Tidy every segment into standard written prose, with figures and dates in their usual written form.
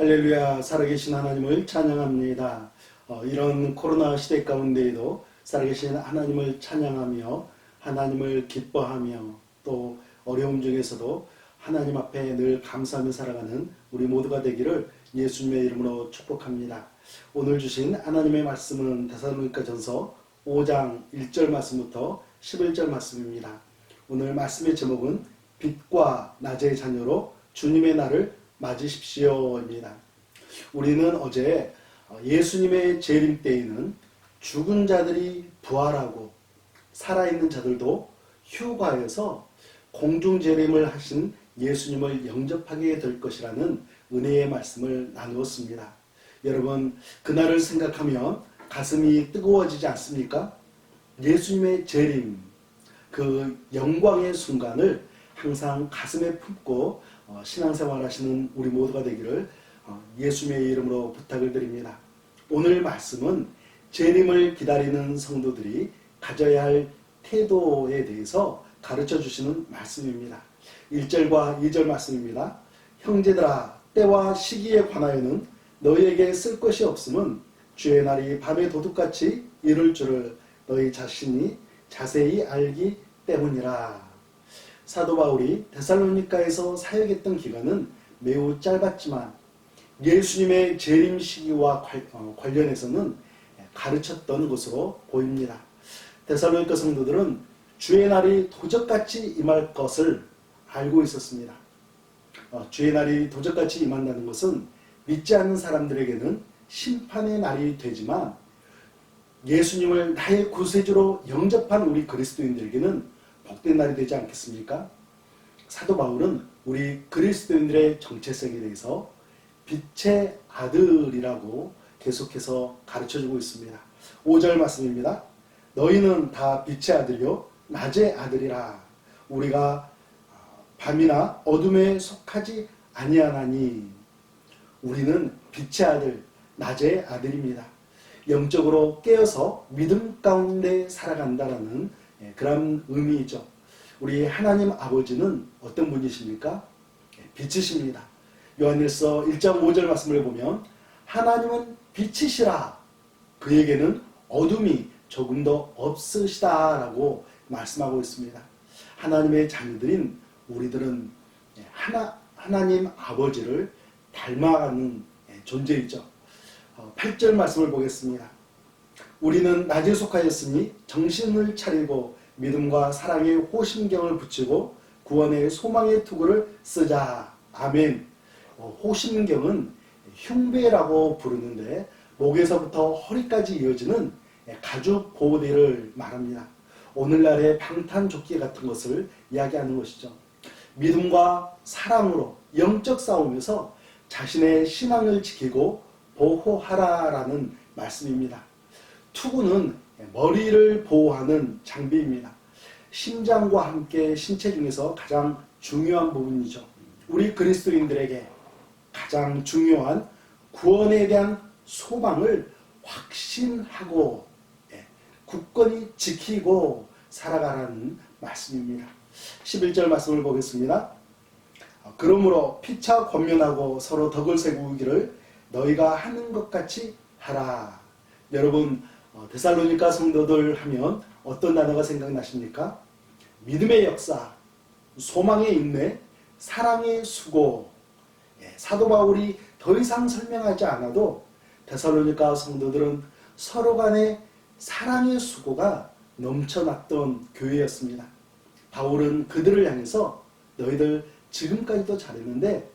할렐루야, 살아계신 하나님을 찬양합니다. 이런 코로나 시대 가운데에도 살아계신 하나님을 찬양하며 하나님을 기뻐하며 또 어려움 중에서도 하나님 앞에 늘 감사하며 살아가는 우리 모두가 되기를 예수님의 이름으로 축복합니다. 오늘 주신 하나님의 말씀은 데살로니가전서 5장 1절 말씀부터 11절 말씀입니다. 오늘 말씀의 제목은 빛과 낮의 자녀로 주님의 날을 맞으십시오입니다. 우리는 어제 예수님의 재림 때에는 죽은 자들이 부활하고 살아있는 자들도 휴가해서 공중 재림을 하신 예수님을 영접하게 될 것이라는 은혜의 말씀을 나누었습니다. 여러분, 그날을 생각하면 가슴이 뜨거워지지 않습니까? 예수님의 재림, 그 영광의 순간을 항상 가슴에 품고 신앙생활 하시는 우리 모두가 되기를 예수님의 이름으로 부탁을 드립니다. 오늘 말씀은 재림을 기다리는 성도들이 가져야 할 태도에 대해서 가르쳐 주시는 말씀입니다. 1절과 2절 말씀입니다. 형제들아, 때와 시기에 관하여는 너희에게 쓸 것이 없음은 주의 날이 밤의 도둑같이 이룰 줄을 너희 자신이 자세히 알기 때문이라. 사도 바울이 데살로니가에서 사역했던 기간은 매우 짧았지만 예수님의 재림 시기와 관련해서는 가르쳤던 것으로 보입니다. 데살로니가 성도들은 주의 날이 도적같이 임할 것을 알고 있었습니다. 주의 날이 도적같이 임한다는 것은 믿지 않는 사람들에게는 심판의 날이 되지만 예수님을 나의 구세주로 영접한 우리 그리스도인들에게는 복된 날이 되지 않겠습니까? 사도 바울은 우리 그리스도인들의 정체성에 대해서 빛의 아들이라고 계속해서 가르쳐주고 있습니다. 5절 말씀입니다. 너희는 다 빛의 아들요 낮의 아들이라. 우리가 밤이나 어둠에 속하지 아니하나니. 우리는 빛의 아들, 낮의 아들입니다. 영적으로 깨어서 믿음 가운데 살아간다라는 그런 의미이죠. 우리 하나님 아버지는 어떤 분이십니까? 빛이십니다. 요한일서 1장 5절 말씀을 보면 하나님은 빛이시라. 그에게는 어둠이 조금도 없으시다라고 말씀하고 있습니다. 하나님의 자녀들인 우리들은 하나님 아버지를 닮아가는 존재이죠. 8절 말씀을 보겠습니다. 우리는 낮에 속하였으니 정신을 차리고 믿음과 사랑의 호심경을 붙이고 구원의 소망의 투구를 쓰자. 아멘. 호심경은 흉배라고 부르는데 목에서부터 허리까지 이어지는 가죽 보호대를 말합니다. 오늘날의 방탄조끼 같은 것을 이야기하는 것이죠. 믿음과 사랑으로 영적 싸움에서 자신의 신앙을 지키고 보호하라라는 말씀입니다. 투구는 머리를 보호하는 장비입니다. 심장과 함께 신체 중에서 가장 중요한 부분이죠. 우리 그리스도인들에게 가장 중요한 구원에 대한 소망을 확신하고 굳건히 지키고 살아가라는 말씀입니다. 11절 말씀을 보겠습니다. 그러므로 피차 권면하고 서로 덕을 세우기를 너희가 하는 것 같이 하라. 여러분, 데살로니가 성도들 하면 어떤 단어가 생각나십니까? 믿음의 역사, 소망의 인내, 사랑의 수고. 사도 바울이 더 이상 설명하지 않아도 데살로니가 성도들은 서로 간의 사랑의 수고가 넘쳐났던 교회였습니다. 바울은 그들을 향해서 너희들 지금까지도 잘했는데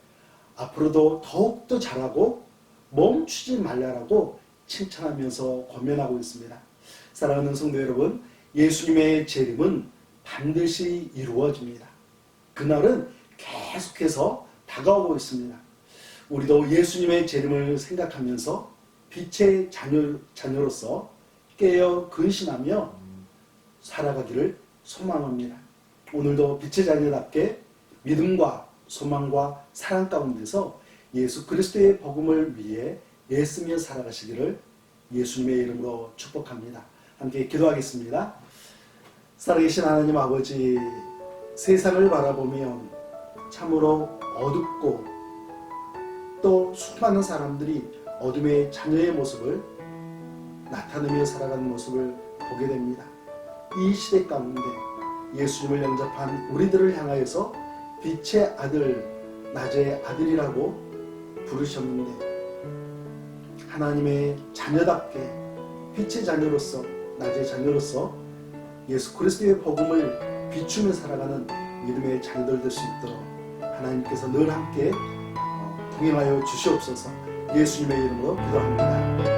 앞으로도 더욱더 잘하고 멈추지 말라라고 칭찬하면서 권면하고 있습니다. 사랑하는 성도 여러분, 예수님의 재림은 반드시 이루어집니다. 그날은 계속해서 다가오고 있습니다. 우리도 예수님의 재림을 생각하면서 빛의 자녀로서 깨어 근신하며 살아가기를 소망합니다. 오늘도 빛의 자녀답게 믿음과 소망과 사랑 가운데서 예수 그리스도의 복음을 위해 애쓰며 살아가시기를 예수님의 이름으로 축복합니다. 함께 기도하겠습니다. 살아계신 하나님 아버지, 세상을 바라보면 참으로 어둡고 또 수많은 사람들이 어둠의 자녀의 모습을 나타내며 살아가는 모습을 보게 됩니다. 이 시대 가운데 예수님을 영접한 우리들을 향하여서 빛의 아들, 낮의 아들이라고 부르셨는데 하나님의 자녀답게 빛의 자녀로서, 낮의 자녀로서 예수 그리스도의 복음을 비추며 살아가는 믿음의 자녀들 될 수 있도록 하나님께서 늘 함께 동행하여 주시옵소서. 예수님의 이름으로 기도합니다.